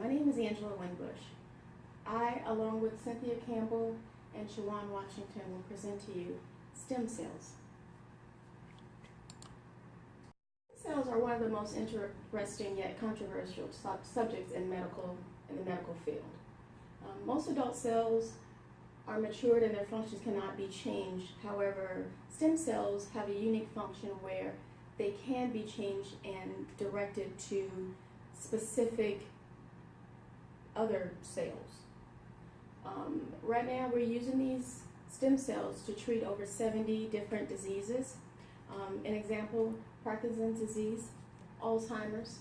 My name is Angela Winbush. I, along with Cynthia Campbell and Shawan Washington, will present to you stem cells. Stem cells are one of the most interesting yet controversial subjects in the medical field. Most adult cells are matured and their functions cannot be changed. However, stem cells have a unique function where they can be changed and directed to specific other cells. Right now we're using these stem cells to treat over 70 different diseases. An example, Parkinson's disease, Alzheimer's,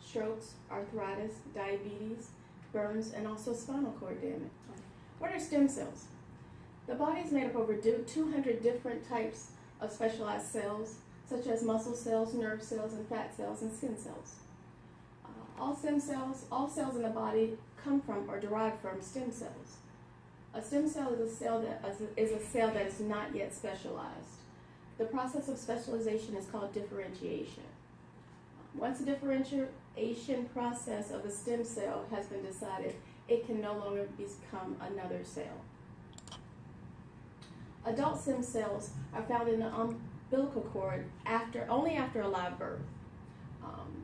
strokes, arthritis, diabetes, burns, and also spinal cord damage. What are stem cells? The body is made up of over 200 different types of specialized cells, such as muscle cells, nerve cells, and fat cells, and skin cells. All cells in the body come from or derive from stem cells. A stem cell is a cell that is not yet specialized. The process of specialization is called differentiation. Once the differentiation process of the stem cell has been decided, it can no longer become another cell. Adult stem cells are found in the umbilical cord only after a live birth.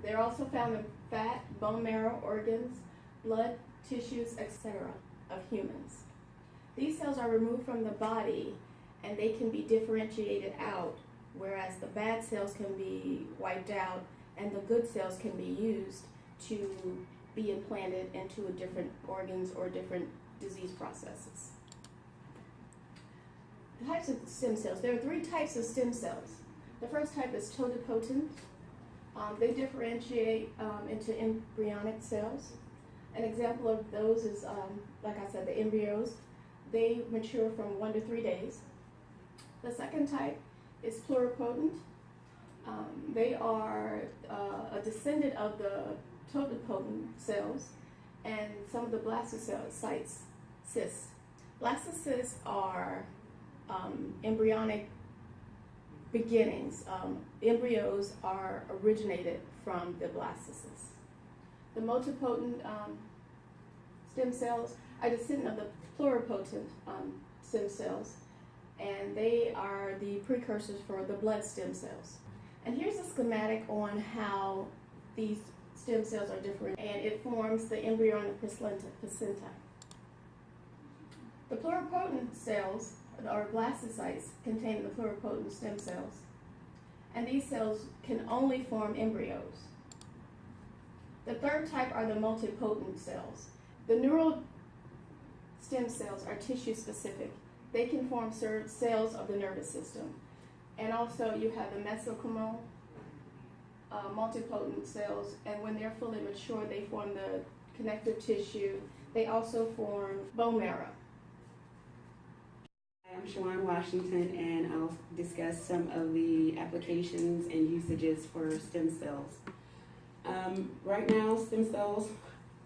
They're also found in fat, bone marrow, organs, blood, tissues, etc. of humans. These cells are removed from the body and they can be differentiated out, whereas the bad cells can be wiped out and the good cells can be used to be implanted into different organs or different disease processes. The types of stem cells. There are 3 types of stem cells. The first type is totipotent. They differentiate into embryonic cells. An example of those is, like I said, the embryos. They mature from 1 to 3 days. The second type is pluripotent. They are a descendant of the totipotent cells and some of the blastocysts. Blastocysts are embryonic beginnings. Embryos are originated from the blastocysts. The multipotent stem cells are descendant of the pluripotent stem cells, and they are the precursors for the blood stem cells. And here's a schematic on how these stem cells are different, and it forms the embryonic placenta. The pluripotent cells, or blastocytes, contain the pluripotent stem cells, and these cells can only form embryos. The third type are the multipotent cells. The neural stem cells are tissue specific. They can form cells of the nervous system. And also you have the mesenchymal multipotent cells, and when they're fully mature, they form the connective tissue. They also form bone marrow. I'm Shawan Washington, and I'll discuss some of the applications and usages for stem cells. Right now, stem cells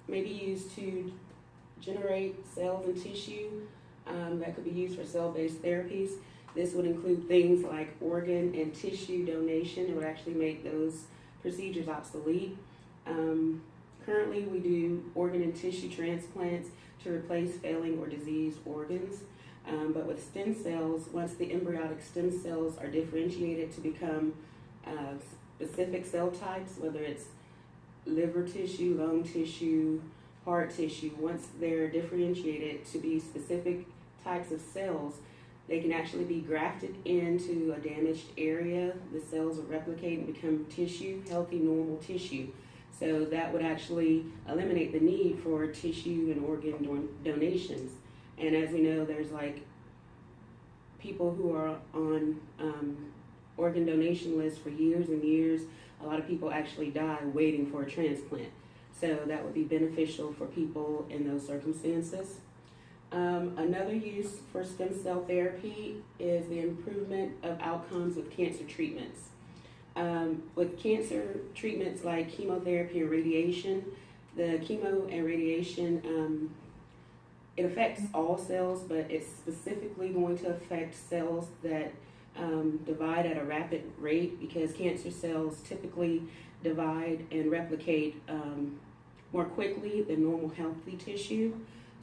may be used to generate cells and tissue that could be used for cell-based therapies. This would include things like organ and tissue donation. It would actually make those procedures obsolete. Currently, we do organ and tissue transplants to replace failing or diseased organs. But with stem cells, once the embryonic stem cells are differentiated to become specific cell types, whether it's liver tissue, lung tissue, heart tissue, once they're differentiated to be specific types of cells, they can actually be grafted into a damaged area. The cells will replicate and become tissue, healthy, normal tissue. So that would actually eliminate the need for tissue and organ donations. And as we know, there's like people who are on organ donation lists for years and years. A lot of people actually die waiting for a transplant. So that would be beneficial for people in those circumstances. Another use for stem cell therapy is the improvement of outcomes with cancer treatments. With cancer treatments like chemotherapy and radiation, the chemo and radiation it affects all cells, but it's specifically going to affect cells that divide at a rapid rate, because cancer cells typically divide and replicate more quickly than normal healthy tissue.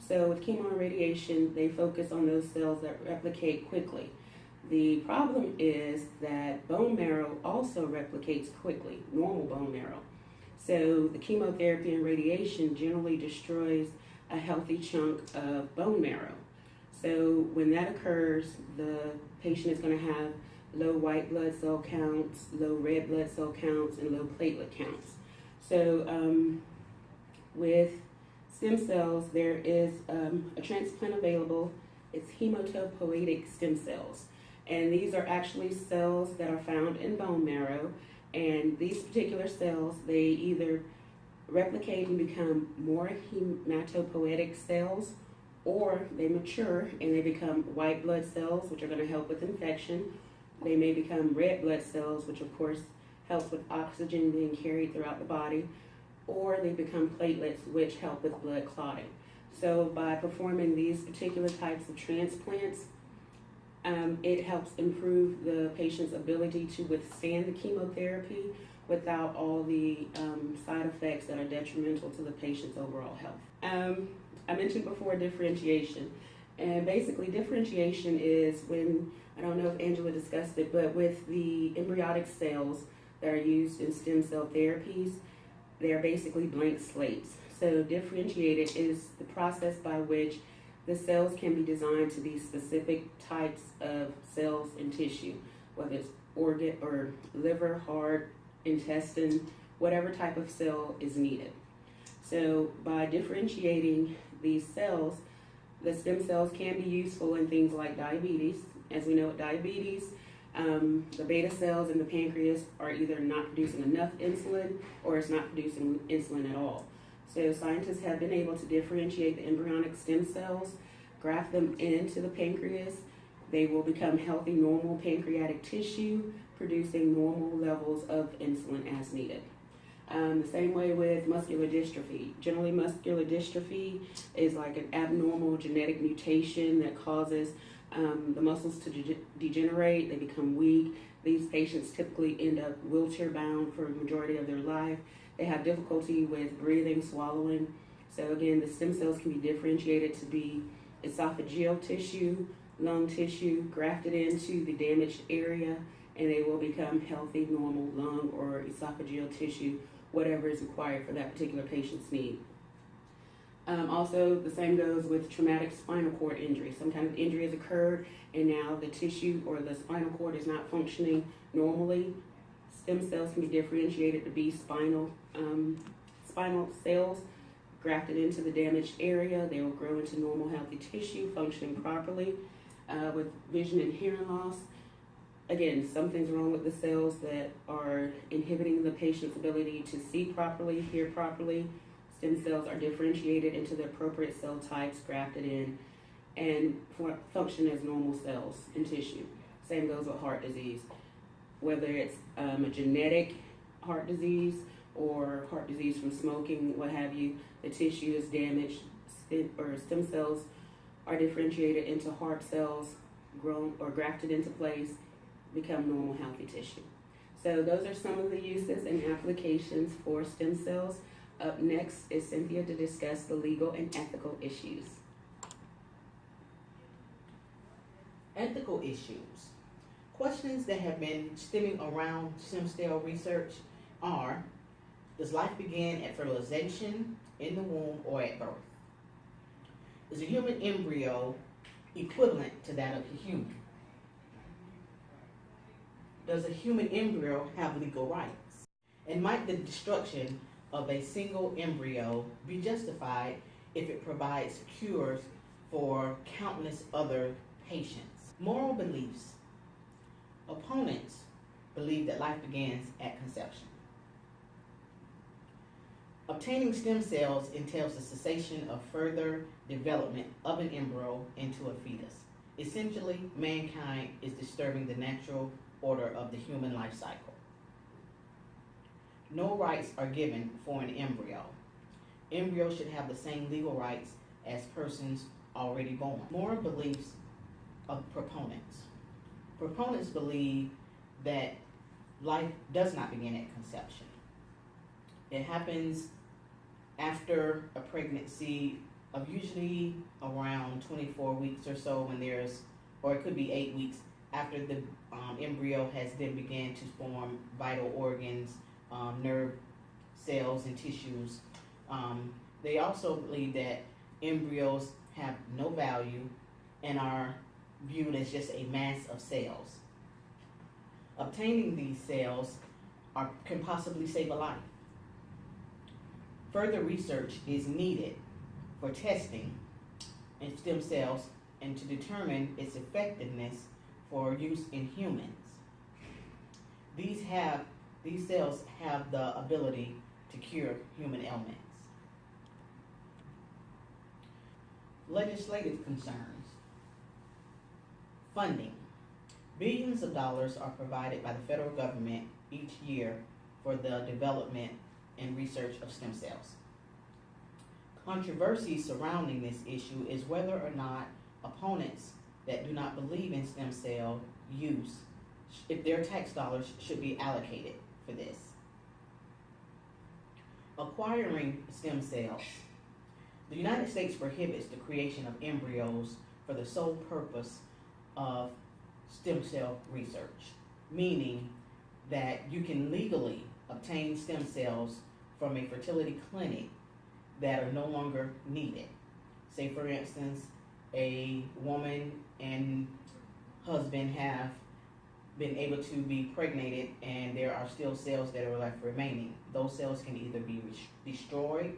So with chemo and radiation, they focus on those cells that replicate quickly. The problem is that bone marrow also replicates quickly, normal bone marrow. So the chemotherapy and radiation generally destroys a healthy chunk of bone marrow. So when that occurs, the patient is going to have low white blood cell counts, low red blood cell counts, and low platelet counts. So with stem cells, there is a transplant available. It's hematopoietic stem cells. And these are actually cells that are found in bone marrow. And these particular cells, they either replicate and become more hematopoietic cells, or they mature and they become white blood cells, which are going to help with infection. They may become red blood cells, which of course helps with oxygen being carried throughout the body, or they become platelets, which help with blood clotting. So by performing these particular types of transplants, it helps improve the patient's ability to withstand the chemotherapy without all the side effects that are detrimental to the patient's overall health. I mentioned before differentiation, and basically differentiation is when, I don't know if Angela discussed it, but with the embryonic cells that are used in stem cell therapies, they're basically blank slates. So differentiated is the process by which the cells can be designed to be specific types of cells and tissue, whether it's organ or liver, heart, intestine, whatever type of cell is needed. So by differentiating these cells, the stem cells can be useful in things like diabetes. As we know with diabetes, the beta cells in the pancreas are either not producing enough insulin or it's not producing insulin at all. So scientists have been able to differentiate the embryonic stem cells, graft them into the pancreas. They will become healthy, normal pancreatic tissue, producing normal levels of insulin as needed. The same way with muscular dystrophy. Generally, muscular dystrophy is like an abnormal genetic mutation that causes the muscles to degenerate. They become weak. These patients typically end up wheelchair bound for the majority of their life. They have difficulty with breathing, swallowing. So again, the stem cells can be differentiated to be esophageal tissue, lung tissue, grafted into the damaged area, and they will become healthy, normal lung or esophageal tissue, whatever is required for that particular patient's need. Also, the same goes with traumatic spinal cord injury. Some kind of injury has occurred, and now the tissue or the spinal cord is not functioning normally. Stem cells can be differentiated to be spinal cells, grafted into the damaged area. They will grow into normal, healthy tissue, functioning properly. With vision and hearing loss, again, something's wrong with the cells that are inhibiting the patient's ability to see properly, hear properly. Stem cells are differentiated into the appropriate cell types, grafted in, and function as normal cells in tissue. Same goes with heart disease. Whether it's a genetic heart disease or heart disease from smoking, what have you, the tissue is damaged, or stem cells are differentiated into heart cells, grown or grafted into place, become normal, healthy tissue. So those are some of the uses and applications for stem cells. Up next is Cynthia to discuss the legal and ethical issues. Ethical issues. Questions that have been stemming around stem cell research are: does life begin at fertilization, in the womb, or at birth? Is a human embryo equivalent to that of a human? Does a human embryo have legal rights? And might the destruction of a single embryo be justified if it provides cures for countless other patients? Moral beliefs. Opponents believe that life begins at conception. Obtaining stem cells entails the cessation of further development of an embryo into a fetus. Essentially, mankind is disturbing the natural order of the human life cycle. No rights are given for an embryo. Embryos should have the same legal rights as persons already born. Moral beliefs of proponents. Proponents believe that life does not begin at conception. It happens after a pregnancy of usually around 24 weeks or so, when there's, or it could be 8 weeks, after the embryo has then began to form vital organs, nerve cells, and tissues. They also believe that embryos have no value and are viewed as just a mass of cells. Obtaining these cells can possibly save a life. Further research is needed for testing in stem cells and to determine its effectiveness for use in humans. These cells have the ability to cure human ailments. Legislative concerns. Funding. Billions of dollars are provided by the federal government each year for the development and research of stem cells. Controversy surrounding this issue is whether or not opponents that do not believe in stem cell use, if their tax dollars should be allocated for this. Acquiring stem cells. The United States prohibits the creation of embryos for the sole purpose of stem cell research, meaning that you can legally obtain stem cells from a fertility clinic that are no longer needed. Say, for instance, a woman and husband have been able to be pregnated and there are still cells that are left remaining. Those cells can either be destroyed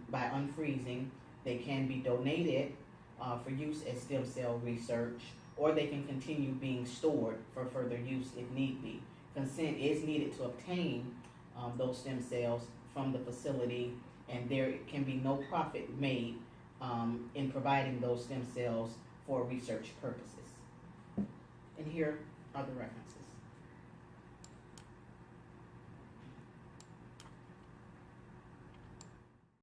by unfreezing, they can be donated for use as stem cell research, or they can continue being stored for further use if need be. Consent is needed to obtain those stem cells from the facility, and there can be no profit made in providing those stem cells for research purposes. And here are the references.